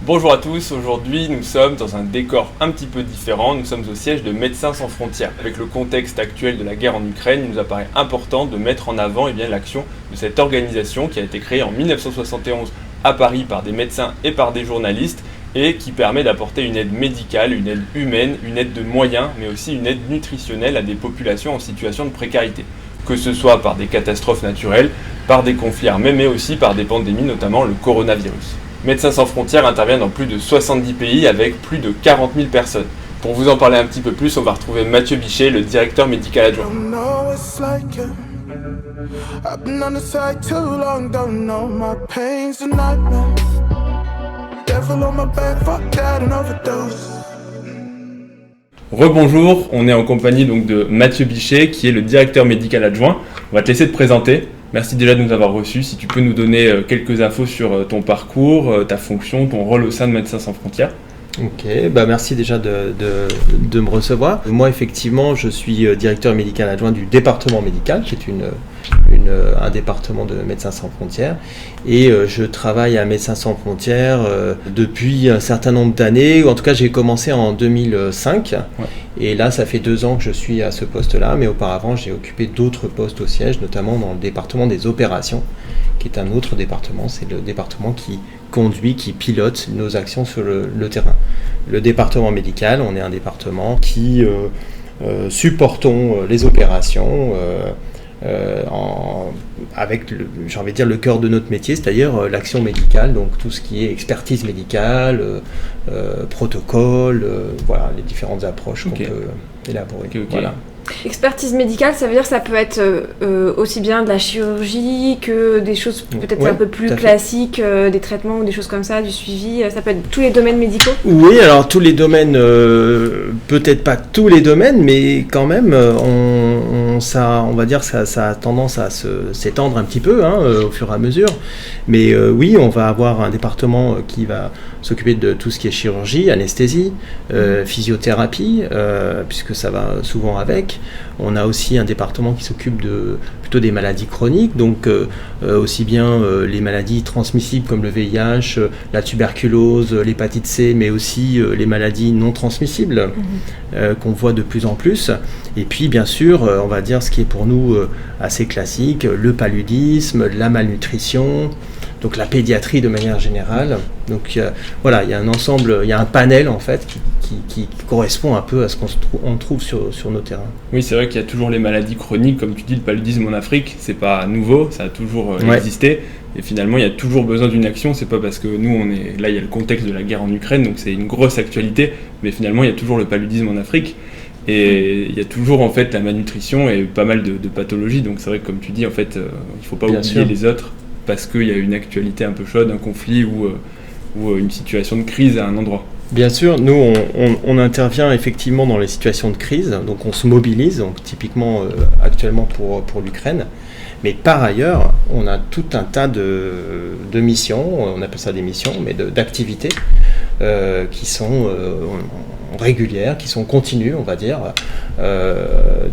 Bonjour à tous, aujourd'hui nous sommes dans un décor un petit peu différent, nous sommes au siège de Médecins sans frontières. Avec le contexte actuel de la guerre en Ukraine, il nous apparaît important de mettre en avant l'action de cette organisation qui a été créée en 1971 à Paris par des médecins et par des journalistes et qui permet d'apporter une aide médicale, une aide humaine, une aide de moyens, mais aussi une aide nutritionnelle à des populations en situation de précarité. Que ce soit par des catastrophes naturelles, par des conflits armés, mais aussi par des pandémies, notamment le coronavirus. Médecins sans frontières intervient dans plus de 70 pays avec plus de 40 000 personnes. Pour vous en parler un petit peu plus, on va retrouver Mathieu Bichet, le directeur médical adjoint. Rebonjour, on est en compagnie donc de Mathieu Bichet qui est le directeur médical adjoint. On va te laisser te présenter. Merci déjà de nous avoir reçus. Si tu peux nous donner quelques infos sur ton parcours, ta fonction, ton rôle au sein de Médecins sans frontières. Ok, merci déjà de me recevoir. Moi, effectivement, je suis directeur médical adjoint du département médical, qui est un département de Médecins sans frontières. Et je travaille à Médecins sans frontières depuis un certain nombre d'années. En tout cas, j'ai commencé en 2005. Ouais. Et là, ça fait 2 ans que je suis à ce poste-là. Mais auparavant, j'ai occupé d'autres postes au siège, notamment dans le département des opérations, qui est un autre département. C'est le département qui conduit, qui pilote nos actions sur le terrain. Le département médical, on est un département qui supportons les opérations avec le cœur de notre métier, c'est-à-dire l'action médicale, donc tout ce qui est expertise médicale, protocole, voilà, les différentes approches qu'on peut élaborer. Okay. Voilà. Expertise médicale, ça veut dire que ça peut être aussi bien de la chirurgie que des choses peut-être un peu plus classiques, des traitements ou des choses comme ça, du suivi, ça peut être tous les domaines médicaux ? Oui, alors tous les domaines, peut-être pas tous les domaines, mais quand même, on va dire que ça a tendance à s'étendre un petit peu au fur et à mesure. Mais oui, on va avoir un département qui va s'occuper de tout ce qui est chirurgie, anesthésie, physiothérapie, puisque ça va souvent avec. On a aussi un département qui s'occupe plutôt des maladies chroniques, donc aussi bien les maladies transmissibles comme le VIH, la tuberculose, l'hépatite C, mais aussi les maladies non transmissibles qu'on voit de plus en plus. Et puis bien sûr, on va dire ce qui est pour nous assez classique, le paludisme, la malnutrition, donc la pédiatrie de manière générale. Donc voilà, il y a un ensemble, il y a un panel en fait qui correspond un peu à ce qu'on trouve sur nos terrains. Oui, c'est vrai qu'il y a toujours les maladies chroniques, comme tu dis, le paludisme en Afrique, c'est pas nouveau, ça a toujours existé. Et finalement, il y a toujours besoin d'une action. C'est pas parce que nous, on est là, il y a le contexte de la guerre en Ukraine, donc c'est une grosse actualité. Mais finalement, il y a toujours le paludisme en Afrique. Et il y a toujours en fait la malnutrition et pas mal de pathologies. Donc c'est vrai que comme tu dis, en fait, il faut pas oublier les autres parce qu'il y a une actualité un peu chaude, un conflit ou une situation de crise à un endroit. Bien sûr, nous on intervient effectivement dans les situations de crise, donc on se mobilise, donc typiquement actuellement pour l'Ukraine. Mais par ailleurs, on a tout un tas de missions, on appelle ça des missions, mais d'activités qui sont régulières, qui sont continues, on va dire,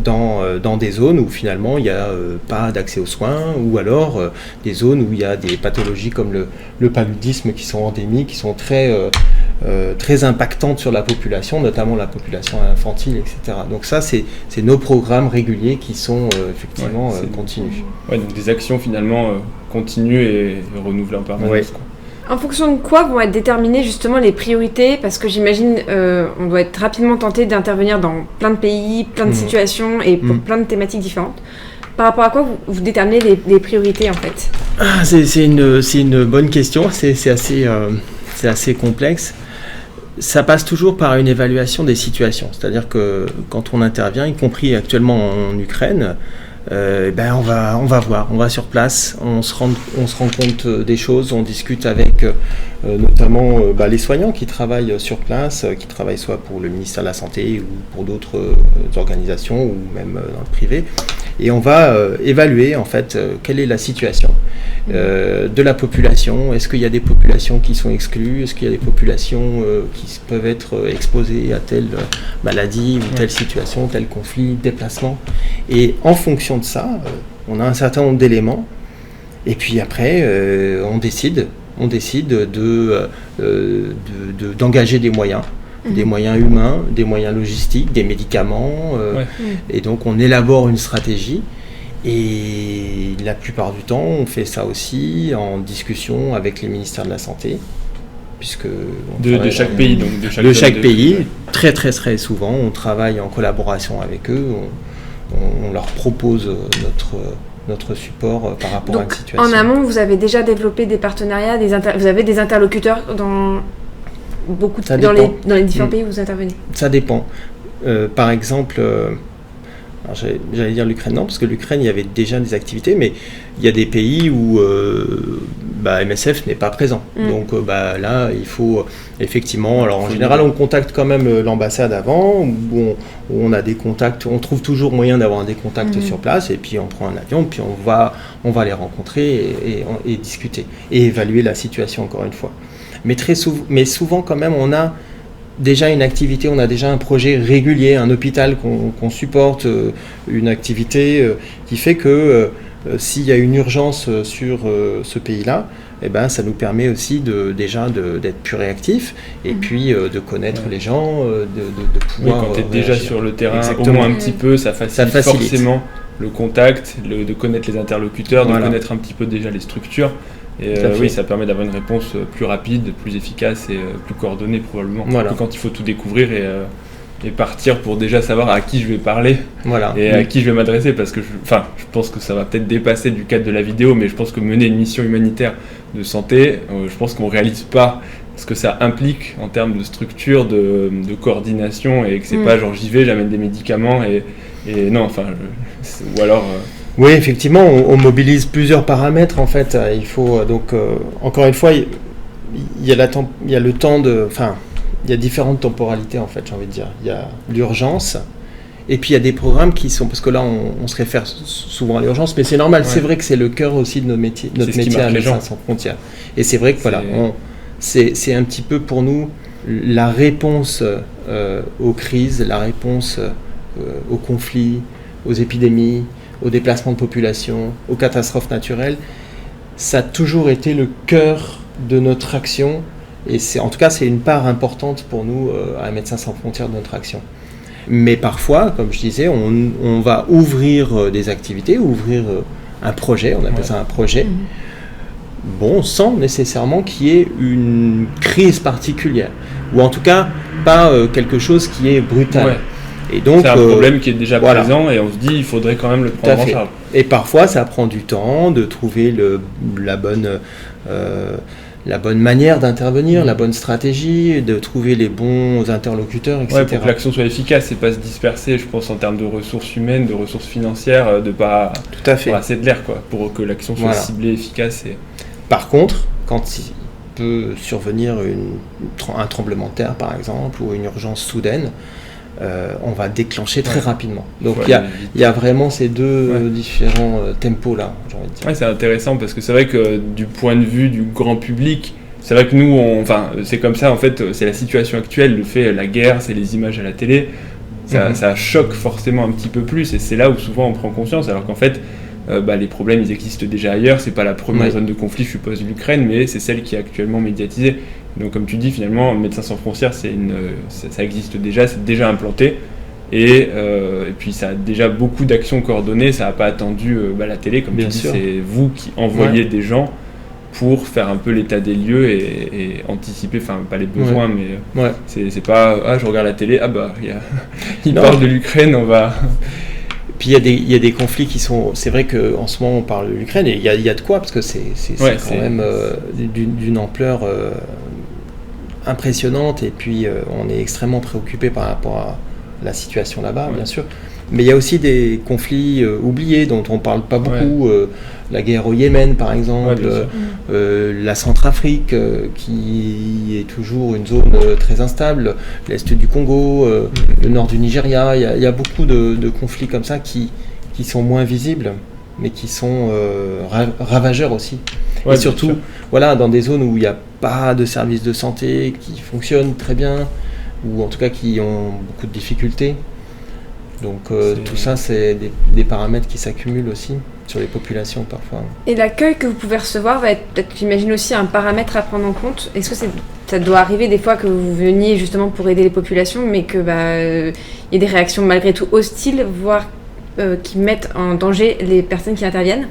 dans des zones où finalement il n'y a pas d'accès aux soins, ou alors des zones où il y a des pathologies comme le paludisme qui sont endémiques, qui sont très impactantes sur la population, notamment la population infantile, etc. Donc ça, c'est nos programmes réguliers qui sont effectivement continus. Ouais, donc des actions finalement continues et renouvelées en permanence. Ouais. En fonction de quoi vont être déterminées justement les priorités ? Parce que j'imagine on doit être rapidement tenté d'intervenir dans plein de pays, plein de situations et pour plein de thématiques différentes. Par rapport à quoi vous déterminez les priorités en fait ? C'est une bonne question, c'est assez complexe. Ça passe toujours par une évaluation des situations. C'est-à-dire que quand on intervient, y compris actuellement en Ukraine, on va voir, on va sur place, on se rend compte des choses, on discute avec notamment les soignants qui travaillent sur place, qui travaillent soit pour le ministère de la Santé ou pour d'autres organisations ou même dans le privé, et on va évaluer en fait quelle est la situation de la population. Est-ce qu'il y a des populations qui sont exclues? Est-ce qu'il y a des populations qui peuvent être exposées à telle maladie ou telle situation, tel conflit, déplacement? Et en fonction de ça, on a un certain nombre d'éléments. Et puis après, on décide on décide d'engager des moyens. Des moyens humains, des moyens logistiques, des médicaments. Et donc on élabore une stratégie. Et la plupart du temps, on fait ça aussi en discussion avec les ministères de la Santé. Puisque de chaque pays, donc de chaque pays, très très très souvent, on travaille en collaboration avec eux. On leur propose notre support par rapport à une situation. En amont, vous avez déjà développé des partenariats, vous avez des interlocuteurs dans les différents pays où vous intervenez. Ça dépend. Par exemple, alors j'allais dire l'Ukraine, non, parce que l'Ukraine, il y avait déjà des activités, mais il y a des pays où MSF n'est pas présent. Donc là, il faut effectivement... Alors en général, on contacte quand même l'ambassade avant, où on a des contacts, on trouve toujours moyen d'avoir des contacts sur place, et puis on prend un avion, puis on va les rencontrer et discuter, et évaluer la situation encore une fois. Mais souvent quand même, on a déjà une activité, on a déjà un projet régulier, un hôpital qu'on supporte, une activité qui fait que s'il y a une urgence sur ce pays-là, ça nous permet aussi d'être plus réactifs et puis de connaître les gens, de pouvoir... Oui, quand tu es déjà sur le terrain, exactement, au moins un petit peu, ça facilite forcément le contact, de connaître les interlocuteurs, de connaître un petit peu déjà les structures. Et oui, ça permet d'avoir une réponse plus rapide, plus efficace et plus coordonnée probablement. Que quand il faut tout découvrir et partir pour déjà savoir à qui je vais parler et à qui je vais m'adresser, parce que je pense que ça va peut-être dépasser du cadre de la vidéo, mais je pense que mener une mission humanitaire de santé, je pense qu'on ne réalise pas ce que ça implique en termes de structure, de coordination, et que c'est pas genre j'y vais, j'amène des médicaments et non, ou alors... Oui, effectivement, on mobilise plusieurs paramètres en fait. Il faut donc encore une fois, il y a le temps de, il y a différentes temporalités en fait. J'ai envie de dire, il y a l'urgence, et puis il y a des programmes qui sont, parce que là on se réfère souvent à l'urgence, mais c'est normal. C'est vrai que c'est le cœur aussi de notre métier à Médecins sans frontières. Et c'est vrai que c'est un petit peu pour nous la réponse aux crises, la réponse aux conflits, aux épidémies, aux déplacements de population, aux catastrophes naturelles. Ça a toujours été le cœur de notre action, et en tout cas c'est une part importante pour nous à Médecins sans frontières de notre action. Mais parfois, comme je disais, on va ouvrir des activités, ouvrir un projet, on appelle ça un projet, sans nécessairement qu'il y ait une crise particulière, ou en tout cas pas quelque chose qui est brutal. Et donc, c'est un problème qui est déjà présent, et on se dit il faudrait quand même le prendre en charge. Et parfois ça prend du temps de trouver la bonne manière d'intervenir, la bonne stratégie, de trouver les bons interlocuteurs, etc. Pour que l'action soit efficace et pas se disperser, je pense en termes de ressources humaines, de ressources financières, de pas assez de l'air, pour que l'action soit ciblée, efficace. Par contre, quand il peut survenir un tremblement de terre par exemple, ou une urgence soudaine, on va déclencher très rapidement. Donc il y a vraiment ces deux différents tempos là, j'ai envie de dire. C'est intéressant parce que c'est vrai que du point de vue du grand public, c'est vrai que nous, c'est comme ça en fait, c'est la situation actuelle, le fait, la guerre, c'est les images à la télé, ça choque forcément un petit peu plus, et c'est là où souvent on prend conscience, alors qu'en fait les problèmes ils existent déjà ailleurs, c'est pas la première zone de conflit, je suppose, l'Ukraine, mais c'est celle qui est actuellement médiatisée. Donc comme tu dis, finalement, Médecins sans frontières, ça existe déjà, c'est déjà implanté, et puis ça a déjà beaucoup d'actions coordonnées, ça n'a pas attendu la télé, comme tu dis, c'est vous qui envoyez des gens pour faire un peu l'état des lieux et anticiper, pas les besoins, mais c'est pas je regarde la télé, il parle de l'Ukraine, on va... Puis il y a des conflits qui sont... C'est vrai qu'en ce moment on parle de l'Ukraine, et il y a de quoi, parce que c'est quand même d'une ampleur impressionnante, et puis on est extrêmement préoccupé par rapport à la situation là-bas, bien sûr. Mais il y a aussi des conflits oubliés dont on ne parle pas beaucoup. La guerre au Yémen, par exemple, la Centrafrique, qui est toujours une zone très instable, l'Est du Congo, le nord du Nigeria. Il y a beaucoup de conflits comme ça qui sont moins visibles, mais qui sont ravageurs aussi. Et surtout, dans des zones où il n'y a pas de services de santé qui fonctionnent très bien, ou en tout cas qui ont beaucoup de difficultés. Donc tout ça, c'est des paramètres qui s'accumulent aussi. sur les populations parfois. Et l'accueil que vous pouvez recevoir va être peut-être, j'imagine aussi, un paramètre à prendre en compte. Est-ce que ça doit arriver des fois que vous veniez justement pour aider les populations, mais que y ait des réactions malgré tout hostiles, voire qui mettent en danger les personnes qui interviennent?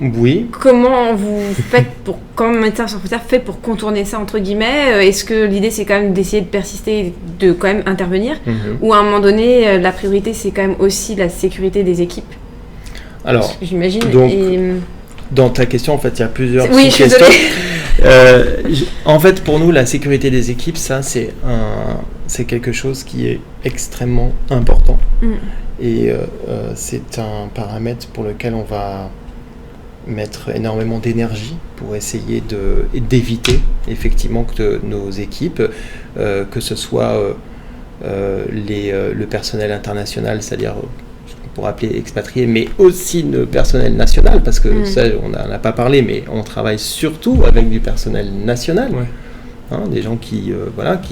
Oui. Comment vous faites comment Médecins Sans Frontières fait pour contourner ça, entre guillemets? Est-ce que l'idée c'est quand même d'essayer de persister, de quand même intervenir, ou à un moment donné la priorité c'est quand même aussi la sécurité des équipes? Alors, j'imagine. Donc, dans ta question, en fait, il y a plusieurs oui, je suis questions. En fait, pour nous, la sécurité des équipes, ça, c'est quelque chose qui est extrêmement important. Et c'est un paramètre pour lequel on va mettre énormément d'énergie pour essayer d'éviter effectivement que nos équipes, que ce soit le personnel international, c'est-à-dire pour appeler expatriés, mais aussi le personnel national, parce que ça, on n'en a pas parlé, mais on travaille surtout avec du personnel national, des gens qui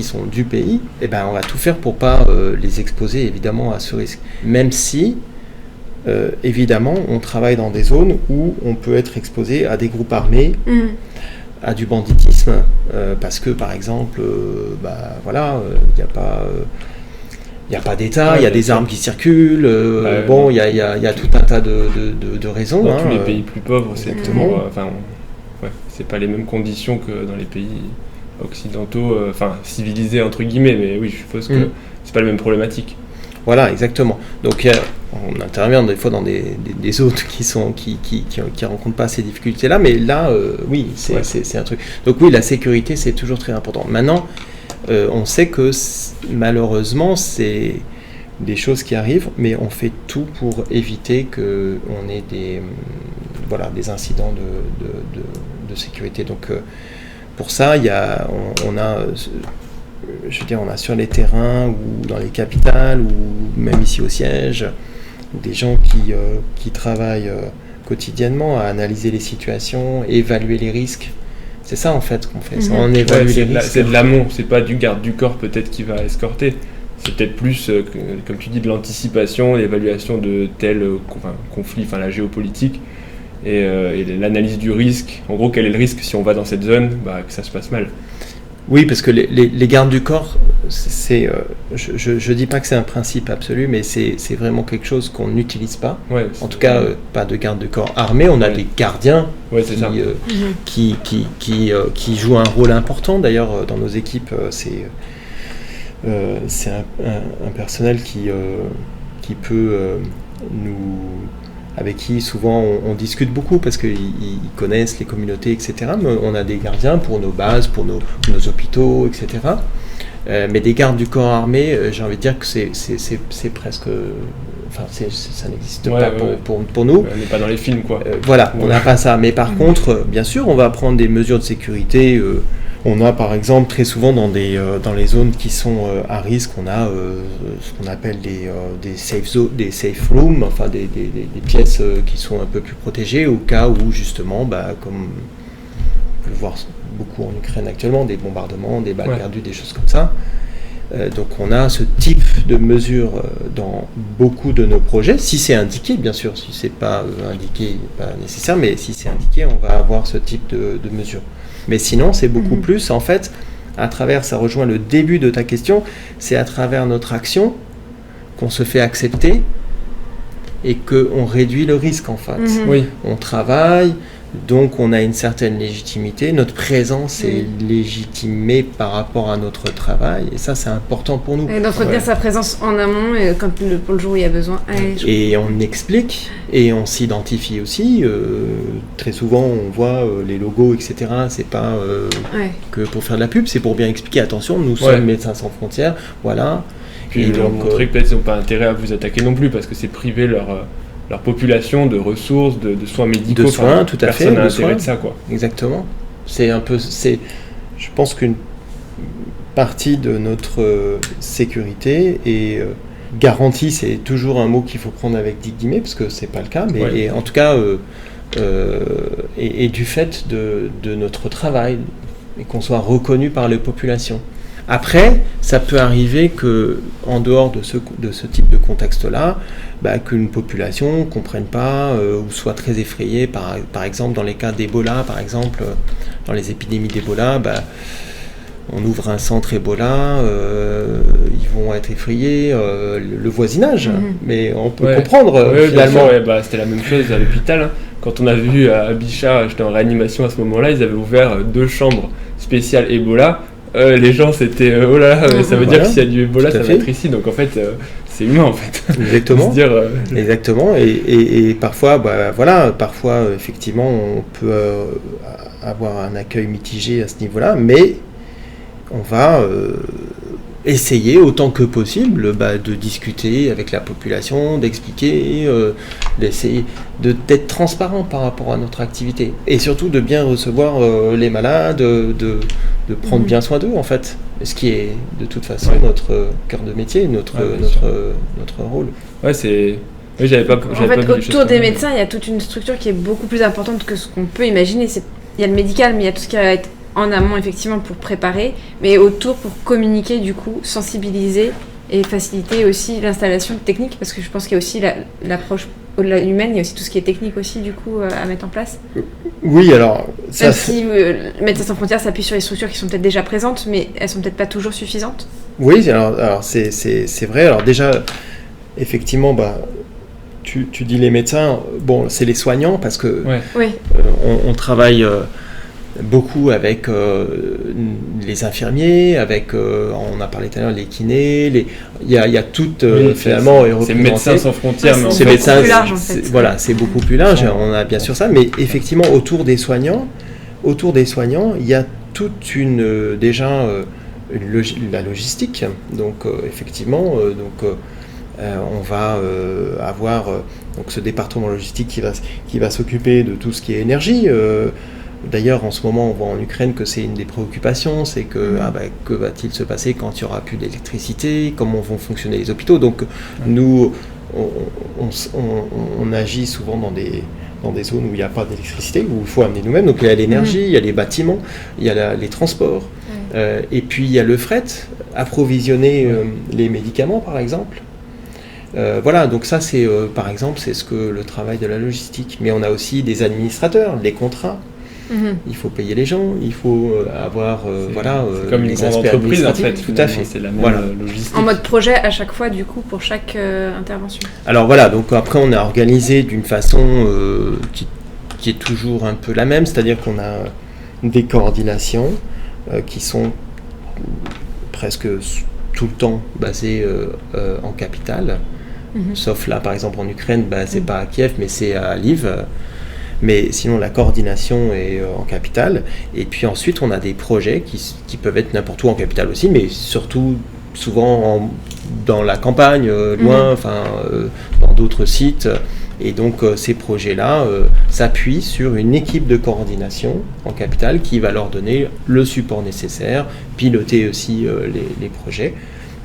sont du pays, et ben on va tout faire pour pas les exposer évidemment à ce risque. Même si évidemment, on travaille dans des zones où on peut être exposé à des groupes armés, à du banditisme, parce que, par exemple, il n'y a pas d'État, il y a des armes qui circulent, il y a tout un tas de raisons. Dans tous les pays plus pauvres, c'est c'est pas les mêmes conditions que dans les pays occidentaux, civilisés entre guillemets, mais oui, je suppose que c'est pas la même problématique. Voilà, exactement. Donc on intervient des fois dans des zones qui rencontrent pas ces difficultés-là, mais là, oui, c'est un truc. Donc oui, la sécurité, c'est toujours très important. Maintenant, on sait que malheureusement, c'est des choses qui arrivent, mais on fait tout pour éviter qu'on ait des incidents de sécurité. Donc pour ça, on a sur les terrains ou dans les capitales ou même ici au siège des gens qui travaillent quotidiennement à analyser les situations, évaluer les risques. C'est ça en fait qu'on fait. On évalue les risques. C'est de l'amont, c'est pas du garde du corps peut-être qui va escorter. C'est peut-être plus, comme tu dis, de l'anticipation, l'évaluation de tel conflit, la géopolitique et l'analyse du risque. En gros, quel est le risque si on va dans cette zone, que ça se passe mal. Oui, parce que les gardes du corps, je dis pas que c'est un principe absolu, mais c'est vraiment quelque chose qu'on n'utilise pas. Ouais, en tout cas, pas de garde du corps armé. On a des gardiens qui jouent un rôle important. D'ailleurs, dans nos équipes, c'est un personnel qui peut avec qui souvent on discute beaucoup parce qu'ils connaissent les communautés, etc. Mais on a des gardiens pour nos bases, pour nos hôpitaux, etc. Mais des gardes du corps armé, j'ai envie de dire que c'est presque... ça n'existe pas pour nous. On n'est pas dans les films, quoi. On n'a pas ça. Mais par contre, bien sûr, on va prendre des mesures de sécurité. On a par exemple très souvent dans les zones qui sont à risque, on a ce qu'on appelle des safe rooms, des pièces qui sont un peu plus protégées au cas où justement, comme on peut le voir beaucoup en Ukraine actuellement, des bombardements, des balles perdues, des choses comme ça. Donc on a ce type de mesures dans beaucoup de nos projets, si c'est indiqué bien sûr, si c'est pas indiqué, pas nécessaire, mais si c'est indiqué, on va avoir ce type de mesures. Mais sinon, c'est beaucoup plus, en fait, à travers, ça rejoint le début de ta question, c'est à travers notre action qu'on se fait accepter et qu'on réduit le risque, en fait. Oui. On travaille, donc on a une certaine légitimité, notre présence est légitimée par rapport à notre travail, et ça, c'est important pour nous. Et d'entretenir sa présence en amont, pour le jour où il y a besoin. Et on explique, et on s'identifie aussi. Très souvent, on voit les logos, etc. C'est pas que pour faire de la pub, c'est pour bien expliquer, attention, nous sommes Médecins Sans Frontières, voilà. Puis leur montrer que peut-être ils n'ont pas intérêt à vous attaquer non plus, parce que c'est priver leur population de ressources, de soins médicaux. De soins, tout à fait. Personne n'a intérêt de ça, quoi. Exactement. Je pense qu'une partie de notre sécurité est garantie, c'est toujours un mot qu'il faut prendre avec des guillemets, parce que c'est pas le cas, mais en tout cas, et du fait de notre travail, et qu'on soit reconnu par les populations. Après, ça peut arriver que, en dehors de ce type de contexte-là, qu'une population ne comprenne pas ou soit très effrayée. Par exemple, dans les cas d'Ebola, par exemple, dans les épidémies d'Ebola, on ouvre un centre Ebola, ils vont être effrayés, le voisinage, mais on peut comprendre finalement. C'était la même chose à l'hôpital. Hein. Quand on a vu à Bichat, j'étais en réanimation à ce moment-là, ils avaient ouvert 2 chambres spéciales Ebola. Les gens c'était oh là là, ça veut dire que s'il y a du Ebola, ça va être ici. Donc en fait, c'est humain en fait. Exactement. Se dire, Exactement. Et parfois, parfois effectivement, on peut avoir un accueil mitigé à ce niveau-là, mais on va essayer autant que possible de discuter avec la population, d'expliquer, d'essayer d'être transparent par rapport à notre activité et surtout de bien recevoir les malades, de prendre bien soin d'eux en fait, ce qui est de toute façon notre cœur de métier, notre rôle. Ouais, c'est... Oui, j'avais pas en fait, autour des médecins, il y a toute une structure qui est beaucoup plus importante que ce qu'on peut imaginer. Il y a le médical, mais il y a tout ce qui va être en amont effectivement pour préparer, mais autour pour communiquer du coup, sensibiliser et faciliter aussi l'installation technique, parce que je pense qu'il y a aussi l'approche au-delà humaine, il y a aussi tout ce qui est technique aussi du coup à mettre en place. Oui, alors ça, même si Médecins sans frontières s'appuie sur les structures qui sont peut-être déjà présentes, mais elles sont peut-être pas toujours suffisantes. Oui, alors c'est vrai. Alors déjà, effectivement, tu dis les médecins, c'est les soignants parce que on travaille beaucoup avec les infirmiers, avec on a parlé tout à l'heure les kinés, il y a toutes finalement c'est Médecins sans frontières, mais c'est beaucoup plus large en fait. Voilà, c'est beaucoup plus large. On a bien sûr ça, mais effectivement autour des soignants, il y a toute une la logistique. Donc effectivement, on va avoir donc ce département logistique qui va s'occuper de tout ce qui est énergie. D'ailleurs, en ce moment, on voit en Ukraine que c'est une des préoccupations, c'est que que va-t-il se passer quand il n'y aura plus d'électricité, comment vont fonctionner les hôpitaux. Donc nous, on agit souvent dans des zones où il n'y a pas d'électricité, où il faut amener nous-mêmes. Donc il y a l'énergie, il y a les bâtiments, il y a les transports, et puis il y a le fret, approvisionner les médicaments par exemple. Voilà, donc ça c'est par exemple c'est ce que le travail de la logistique. Mais on a aussi des administrateurs, les contrats. Il faut payer les gens, il faut avoir c'est comme une grande entreprise en fait. Tout à fait. C'est la même logistique. En mode projet à chaque fois du coup pour chaque intervention. Alors voilà, donc après on a organisé d'une façon qui est toujours un peu la même, c'est-à-dire qu'on a des coordinations qui sont presque tout le temps basées en capitale, sauf là par exemple en Ukraine, c'est pas à Kiev mais c'est à Lviv. Mais sinon, la coordination est en capitale. Et puis ensuite, on a des projets qui peuvent être n'importe où en capitale aussi, mais surtout souvent dans la campagne, loin, dans d'autres sites. Et donc, ces projets-là s'appuient sur une équipe de coordination en capitale qui va leur donner le support nécessaire, piloter aussi les projets.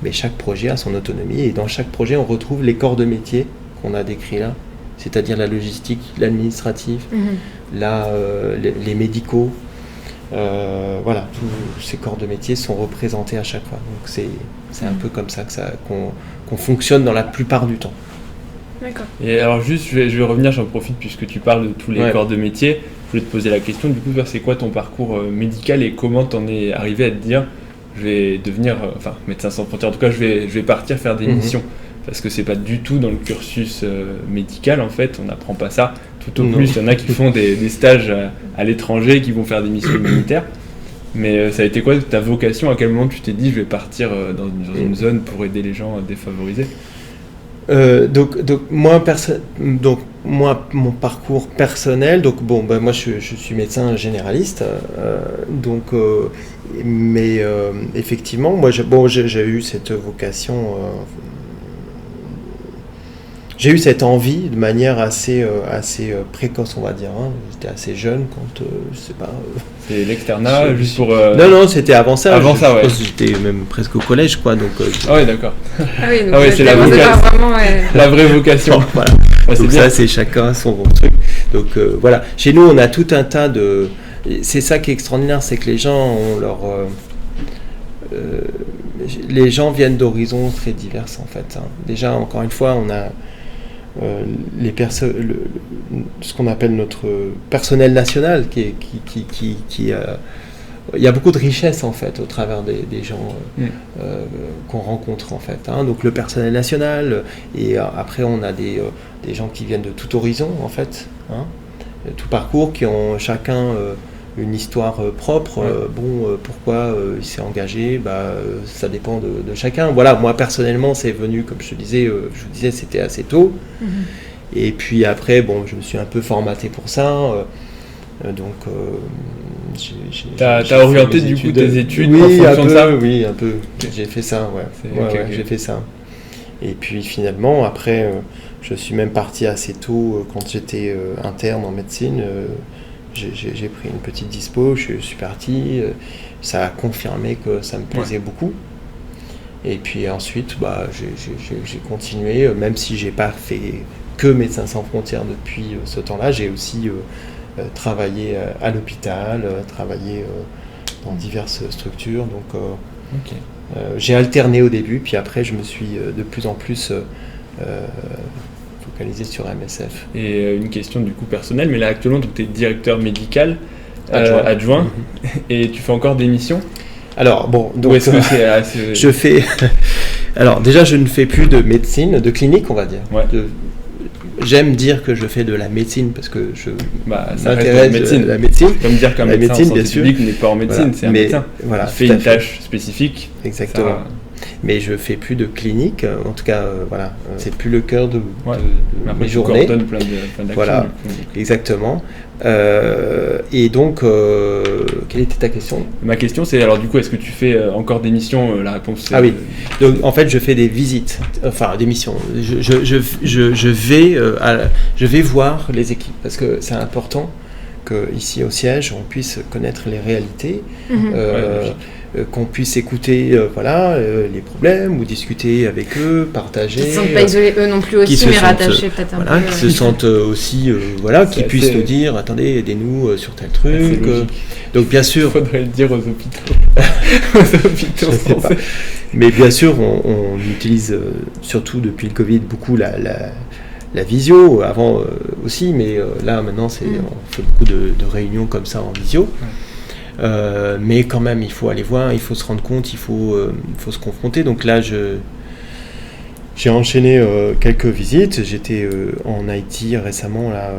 Mais chaque projet a son autonomie. Et dans chaque projet, on retrouve les corps de métier qu'on a décrits là. C'est-à-dire la logistique, l'administratif, les médicaux. Voilà, tous ces corps de métier sont représentés à chaque fois. Donc c'est un peu comme ça qu'on fonctionne dans la plupart du temps. D'accord. Et alors juste, je vais revenir, j'en profite puisque tu parles de tous les corps de métier. Je voulais te poser la question, du coup, c'est quoi ton parcours médical et comment t'en es arrivé à te dire je vais devenir, Médecins sans frontières, en tout cas je vais partir faire des missions. Parce que c'est pas du tout dans le cursus médical en fait, on n'apprend pas ça. Tout au plus, il y en a qui font des stages à l'étranger, qui vont faire des missions humanitaires. Mais ça a été quoi ta vocation ? À quel moment tu t'es dit je vais partir dans une zone pour aider les gens défavorisés ? Donc moi, mon parcours personnel, moi je suis médecin généraliste, mais effectivement, moi j'ai eu cette vocation. J'ai eu cette envie de manière assez précoce, on va dire. J'étais assez jeune quand, je sais pas... C'est l'externat, juste pour... Non, c'était avant ça. Avant ça, ouais. Je pense que j'étais même presque au collège, quoi. Donc, Ah ouais, d'accord. Donc c'est la vocation. La vraie vocation. Voilà. Donc ça, c'est chacun son truc. Donc voilà. Chez nous, on a tout un tas de... C'est ça qui est extraordinaire, c'est que les gens ont les gens viennent d'horizons très divers en fait. Déjà, encore une fois, on a ce qu'on appelle notre personnel national il y a beaucoup de richesse en fait au travers des gens qu'on rencontre en fait. Donc le personnel national et après on a des gens qui viennent de tout horizon en fait, tout parcours, qui ont chacun une histoire propre. Pourquoi il s'est engagé, ça dépend de chacun. Voilà, moi personnellement c'est venu, comme je vous disais, c'était assez tôt. Et puis après, je me suis un peu formaté pour ça. T'as orienté du coup tes études en fonction de ça ? Oui, un peu. J'ai fait ça, j'ai fait ça. Et puis finalement, après, je suis même parti assez tôt quand j'étais interne en médecine. J'ai pris une petite dispo, je suis parti. Ça a confirmé que ça me plaisait beaucoup. Et puis ensuite, j'ai continué, même si j'ai pas fait que Médecins sans frontières depuis ce temps-là, j'ai aussi travaillé à l'hôpital, travaillé dans diverses structures. Donc, j'ai alterné au début, puis après, je me suis de plus en plus focalisé sur MSF. Et une question du coup personnelle, mais là actuellement, tu es directeur médical adjoint et tu fais encore des missions ? Alors, donc, est-ce que c'est assez... je fais... Alors, déjà, je ne fais plus de médecine, de clinique, on va dire. J'aime dire que je fais de la médecine parce que je m'intéresse à la médecine. Comme dire qu'un médecin en santé publique n'est pas en médecine, c'est un médecin. Voilà, il fait une tâche spécifique. Exactement. Mais je fais plus de clinique, en tout cas, c'est plus le cœur de mes journées. Tu coordonnes plein d'actions. Voilà, exactement. Et donc, quelle était ta question ? Ma question, c'est alors du coup, est-ce que tu fais encore des missions ? La réponse, c'est... Ah oui. Donc, en fait, je fais des visites, des missions. Je vais voir les équipes parce que c'est important qu'ici au siège, on puisse connaître les réalités. Qu'on puisse écouter les problèmes ou discuter avec eux, partager. Qu'ils ne se sentent pas isolés eux non plus aussi, mais rattachés peut-être un peu. Qui se sentent aussi, qui puissent nous dire, attendez, aidez-nous sur tel truc. Donc bien sûr... Il faudrait le dire aux hôpitaux. aux hôpitaux français. Mais bien sûr, on utilise, surtout depuis le Covid, beaucoup la visio, avant aussi, mais là maintenant, on fait beaucoup de réunions comme ça en visio. Mais quand même, il faut aller voir, il faut se rendre compte, il faut se confronter. Donc là, j'ai enchaîné quelques visites. J'étais en Haïti récemment, là,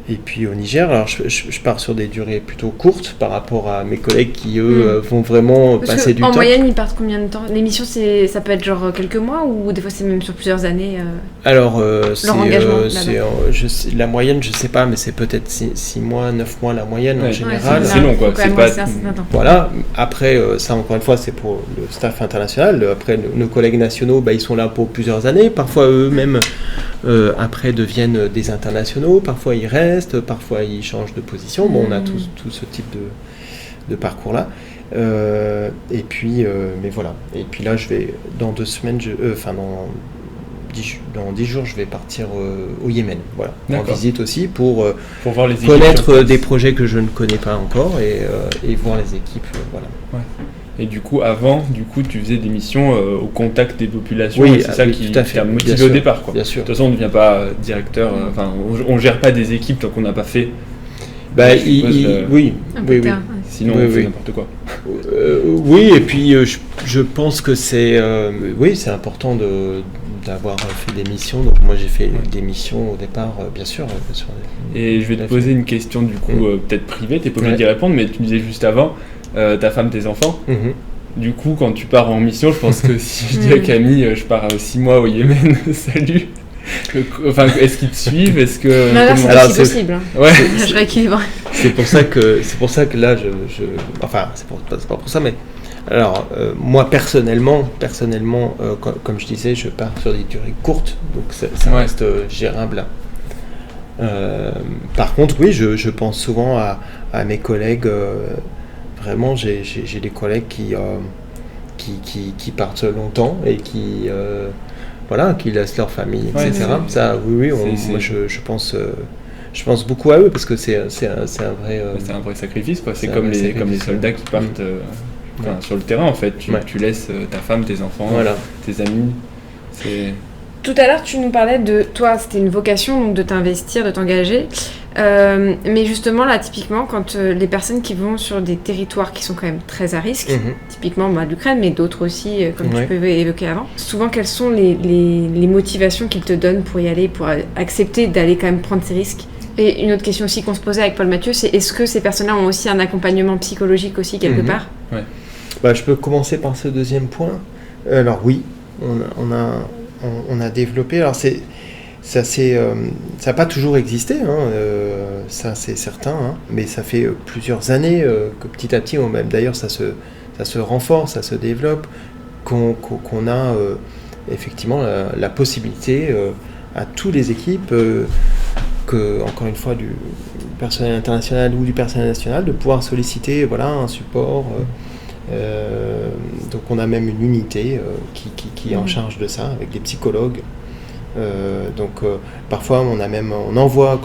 et puis au Niger. Alors, je pars sur des durées plutôt courtes par rapport à mes collègues qui, eux, vont vraiment passer du temps. En moyenne, ils partent combien de temps ? L'émission, ça peut être genre quelques mois ou des fois, c'est même sur plusieurs années Alors, engagement, la moyenne, je sais pas, mais c'est peut-être 6 mois, 9 mois la moyenne en général. C'est long, quoi. C'est pas... Voilà. Après, ça, encore une fois, c'est pour le staff international. Après, nos collègues nationaux, ils sont là pour plusieurs années. Parfois, eux-mêmes, après, deviennent des internationaux. Parfois, ils restent. Parfois, ils changent de position. On a tout ce type de parcours-là. Et puis, mais voilà. Et puis là, je vais, dans 2 semaines, dans 10 jours, je vais partir au Yémen, en visite aussi, pour voir les connaître des projets que je ne connais pas encore et voir les équipes. Et du coup, tu faisais des missions au contact des populations, oui, et c'est ça qui t'a motivé au départ, quoi. Bien sûr. De toute façon, on ne devient pas directeur, on ne gère pas des équipes tant qu'on n'a pas fait. Oui. Sinon, on fait n'importe quoi. Oui, et puis je pense que c'est important d'avoir fait des missions. Donc moi, j'ai fait des missions au départ, bien sûr. Et je vais te poser une question, du coup, peut-être privée, tu n'es pas obligé d'y répondre, mais tu me disais juste avant, ta femme, tes enfants. Du coup, quand tu pars en mission, je pense que si je dis à Camille, je pars 6 mois au Yémen, salut. Est-ce qu'ils te suivent ? Est-ce que alors, c'est possible. Ouais. Je rééquilibre. C'est pour ça que là, c'est pas pour ça, mais alors moi personnellement, comme je disais, je pars sur des durées courtes, donc ça reste gérable. Par contre, oui, je pense souvent à mes collègues. Vraiment, j'ai des collègues qui partent longtemps et qui laissent leur famille, etc. Ça, moi, je pense beaucoup à eux parce que c'est un vrai. C'est un vrai sacrifice, quoi. C'est comme les soldats qui partent sur le terrain en fait. Tu laisses ta femme, tes enfants, tes amis. Tout à l'heure, tu nous parlais de toi, c'était une vocation donc de t'investir, de t'engager. Mais justement, là, typiquement, quand les personnes qui vont sur des territoires qui sont quand même très à risque, typiquement l'Ukraine, mais d'autres aussi, comme tu peux évoquer avant, souvent, quelles sont les motivations qu'ils te donnent pour y aller, pour accepter d'aller quand même prendre ces risques? Et une autre question aussi qu'on se posait avec Paul Mathieu, c'est est-ce que ces personnes-là ont aussi un accompagnement psychologique aussi quelque part? Je peux commencer par ce deuxième point. Alors oui, on a développé. Alors ça n'a pas toujours existé, ça c'est certain, mais ça fait plusieurs années que petit à petit, même d'ailleurs ça se renforce, ça se développe, qu'on a effectivement la possibilité à toutes les équipes, encore une fois du personnel international ou du personnel national, de pouvoir solliciter un support. Donc on a même une unité qui est en charge de ça, avec des psychologues. Parfois on envoie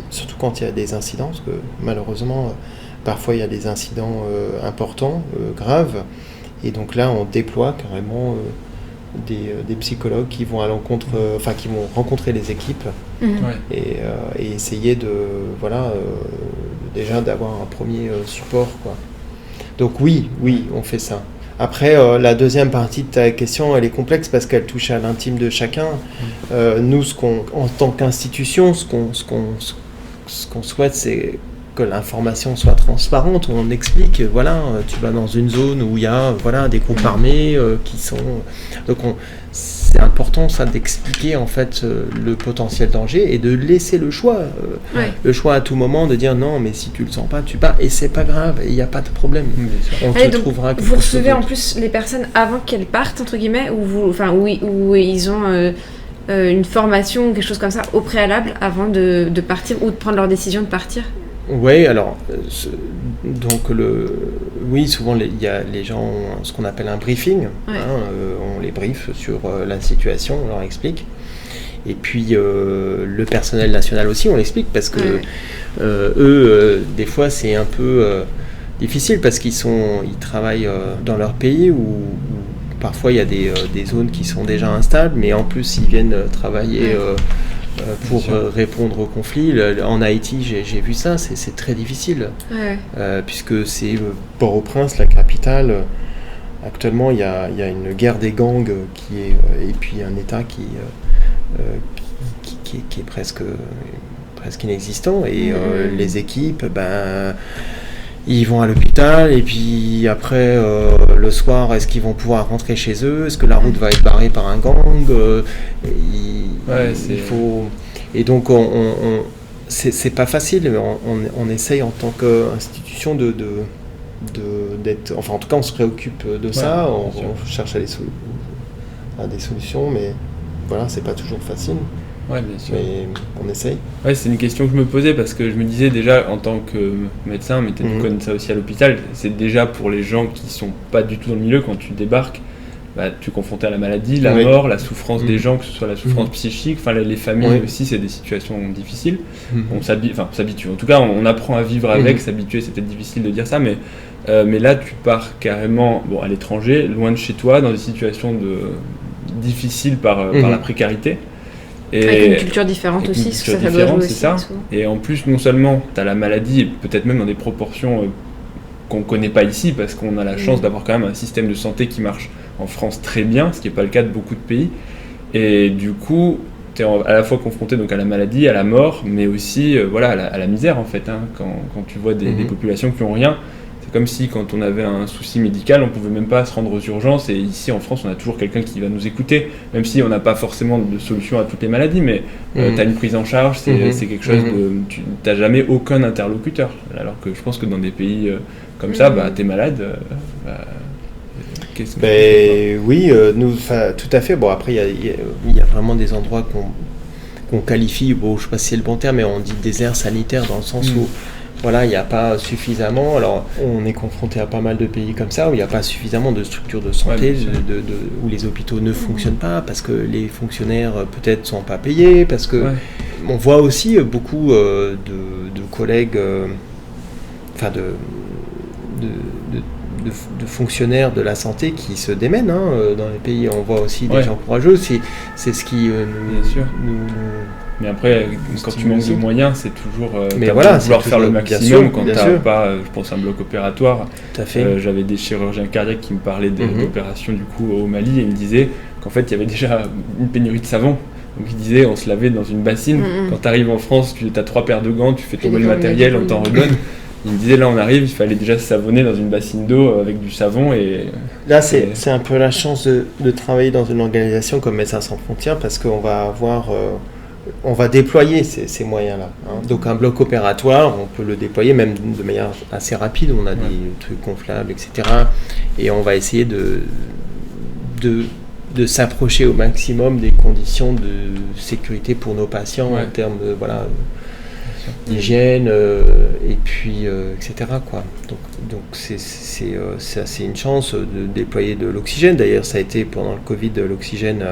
surtout quand il y a des incidents, parce que malheureusement parfois il y a des incidents importants, graves, et donc là on déploie carrément des psychologues qui vont qui vont rencontrer les équipes et essayer déjà d'avoir un premier support, quoi. Donc oui, on fait ça. Après, la deuxième partie de ta question, elle est complexe parce qu'elle touche à l'intime de chacun. Nous, en tant qu'institution, ce qu'on souhaite, c'est que l'information soit transparente, où on explique, tu vas dans une zone où il y a des groupes armés qui sont... Donc c'est important ça d'expliquer en fait le potentiel danger et de laisser le choix. Le choix à tout moment de dire non, mais si tu le sens pas, tu pars et c'est pas grave, il n'y a pas de problème. On te trouvera vous recevez en plus les personnes avant qu'elles partent, entre guillemets, où ils ont... une formation ou quelque chose comme ça au préalable avant de partir ou de prendre leur décision de partir? Oui, alors, souvent il y a les gens ont ce qu'on appelle un briefing, on les briefe sur la situation, on leur explique. Et puis le personnel national aussi, on l'explique parce que eux, des fois c'est un peu difficile parce qu'ils travaillent dans leur pays où parfois il y a des zones qui sont déjà instables, mais en plus ils viennent travailler pour répondre aux conflits. En Haïti, j'ai vu ça, c'est très difficile, puisque c'est Port-au-Prince, la capitale. Actuellement, il y a une guerre des gangs et puis un État qui est presque inexistant. Et les équipes, ils vont à l'hôpital et puis après le soir, est-ce qu'ils vont pouvoir rentrer chez eux? Est-ce que la route va être barrée par un gang? Il faut... Et donc c'est pas facile, mais on essaye en tant qu'institution d'être... Enfin en tout cas on se préoccupe de ça, on cherche à des solutions, mais c'est pas toujours facile. Ouais, bien sûr. Mais on essaye. Ouais, c'est une question que je me posais parce que je me disais déjà en tant que médecin, mais tu connais ça aussi à l'hôpital, c'est déjà pour les gens qui sont pas du tout dans le milieu, quand tu débarques, tu es confronté à la maladie, la mort, la souffrance des gens, que ce soit la souffrance psychique, les familles aussi, c'est des situations difficiles. On s'habitue. En tout cas, on apprend à vivre avec, s'habituer, c'est peut-être difficile de dire ça, mais là tu pars carrément à l'étranger, loin de chez toi, dans des situations difficiles par la précarité. Avec une culture différente aussi, parce que ça doit jouer aussi. Ça. Et en plus, non seulement tu as la maladie, et peut-être même dans des proportions qu'on ne connaît pas ici, parce qu'on a la chance d'avoir quand même un système de santé qui marche en France très bien, ce qui n'est pas le cas de beaucoup de pays. Et du coup, tu es à la fois confronté donc à la maladie, à la mort, mais aussi à la misère en fait. Quand tu vois des populations qui n'ont rien, c'est comme si quand on avait un souci médical, on ne pouvait même pas se rendre aux urgences. Et ici en France, on a toujours quelqu'un qui va nous écouter, même si on n'a pas forcément de solution à toutes les maladies, mais tu as une prise en charge, c'est quelque chose de... Tu n'as jamais aucun interlocuteur. Alors que je pense que dans des pays comme ça, tu es malade... qu'est-ce que oui, nous, tout à fait. Bon, après, il y a vraiment des endroits qu'on qualifie, je ne sais pas si c'est le bon terme, mais on dit désert sanitaire dans le sens où il n'y a pas suffisamment. Alors, on est confronté à pas mal de pays comme ça où il n'y a pas suffisamment de structures de santé, où les hôpitaux ne fonctionnent pas parce que les fonctionnaires peut-être ne sont pas payés, parce que on voit aussi beaucoup de collègues, de de fonctionnaires de la santé qui se démènent dans les pays. On voit aussi des gens courageux. C'est ce qui Mais après, quand tu manques de moyens, c'est toujours vouloir faire le maximum quand tu n'as pas, je pense, un bloc opératoire. Tout à fait. J'avais des chirurgiens cardiaques qui me parlaient d'opérations du coup au Mali et ils me disaient qu'en fait il y avait déjà une pénurie de savon. Donc ils disaient on se lavait dans une bassine. Quand tu arrives en France, tu as 3 paires de gants, tu fais tomber le matériel, on t'en redonne. Il me disait là on arrive, il fallait déjà se savonner dans une bassine d'eau avec du savon et... Là c'est un peu la chance de travailler dans une organisation comme Médecins sans frontières parce qu'on va avoir... on va déployer ces moyens-là. Donc un bloc opératoire, on peut le déployer même de manière assez rapide, on a des trucs gonflables, etc. Et on va essayer de s'approcher au maximum des conditions de sécurité pour nos patients en termes de d'hygiène et puis etc. quoi. Donc c'est une chance de déployer de l'oxygène. D'ailleurs ça a été pendant le Covid l'oxygène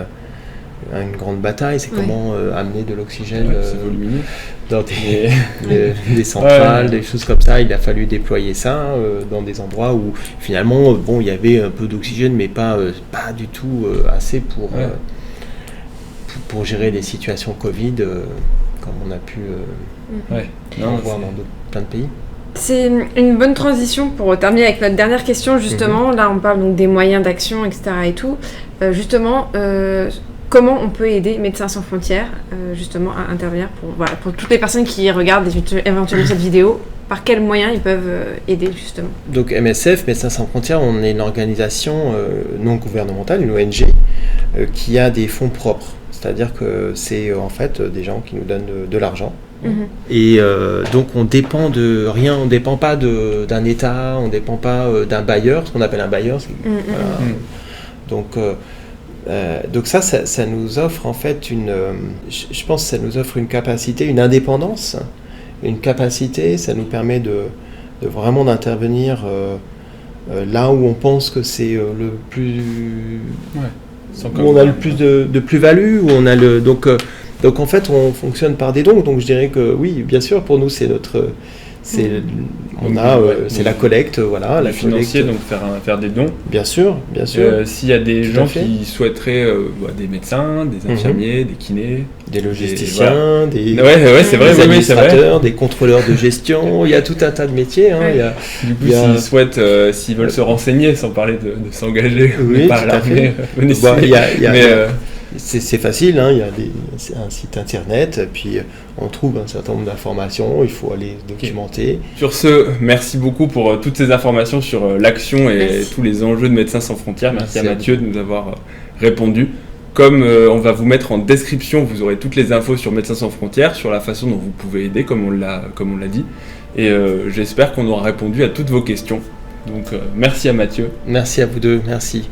une grande bataille, c'est comment amener de l'oxygène dans des centrales, des choses comme ça. Il a fallu déployer ça dans des endroits où finalement il y avait un peu d'oxygène mais pas du tout assez pour gérer les situations Covid comme on a pu voir dans plein de pays. C'est une bonne transition pour terminer avec notre dernière question justement. Là on parle donc des moyens d'action, etc. et tout. Comment on peut aider Médecins sans frontières justement à intervenir pour toutes les personnes qui regardent éventuellement cette vidéo, par quels moyens ils peuvent aider justement? Donc MSF, Médecins sans frontières, on est une organisation non gouvernementale, une ONG, qui a des fonds propres. C'est-à-dire que c'est en fait des gens qui nous donnent de l'argent. Et donc on dépend de rien, on ne dépend pas d'un État, on ne dépend pas d'un bailleur, ce qu'on appelle un bailleur. Donc ça nous offre en fait je pense que ça nous offre une capacité, une indépendance, une capacité, ça nous permet de vraiment d'intervenir là où on pense que c'est le plus, où on a le plus de plus-value, où on a donc en fait on fonctionne par des dons, donc je dirais que oui, bien sûr pour nous c'est notre... C'est la collecte, la financier, donc faire des dons. Bien sûr. S'il y a des gens qui souhaiteraient, des médecins, des infirmiers, des kinés, des logisticiens, des administrateurs, des contrôleurs de gestion, il y a tout un tas de métiers. Du coup, s'ils veulent se renseigner, sans parler de s'engager, par l'armée, venez c'est facile, il y a un site internet, puis on trouve un certain nombre d'informations, il faut aller documenter. Sur ce, merci beaucoup pour toutes ces informations sur l'action et tous les enjeux de Médecins sans frontières. Merci à Mathieu de nous avoir répondu. Comme on va vous mettre en description, vous aurez toutes les infos sur Médecins sans frontières, sur la façon dont vous pouvez aider, comme on l'a dit. Et j'espère qu'on aura répondu à toutes vos questions. Donc merci à Mathieu. Merci à vous deux, merci.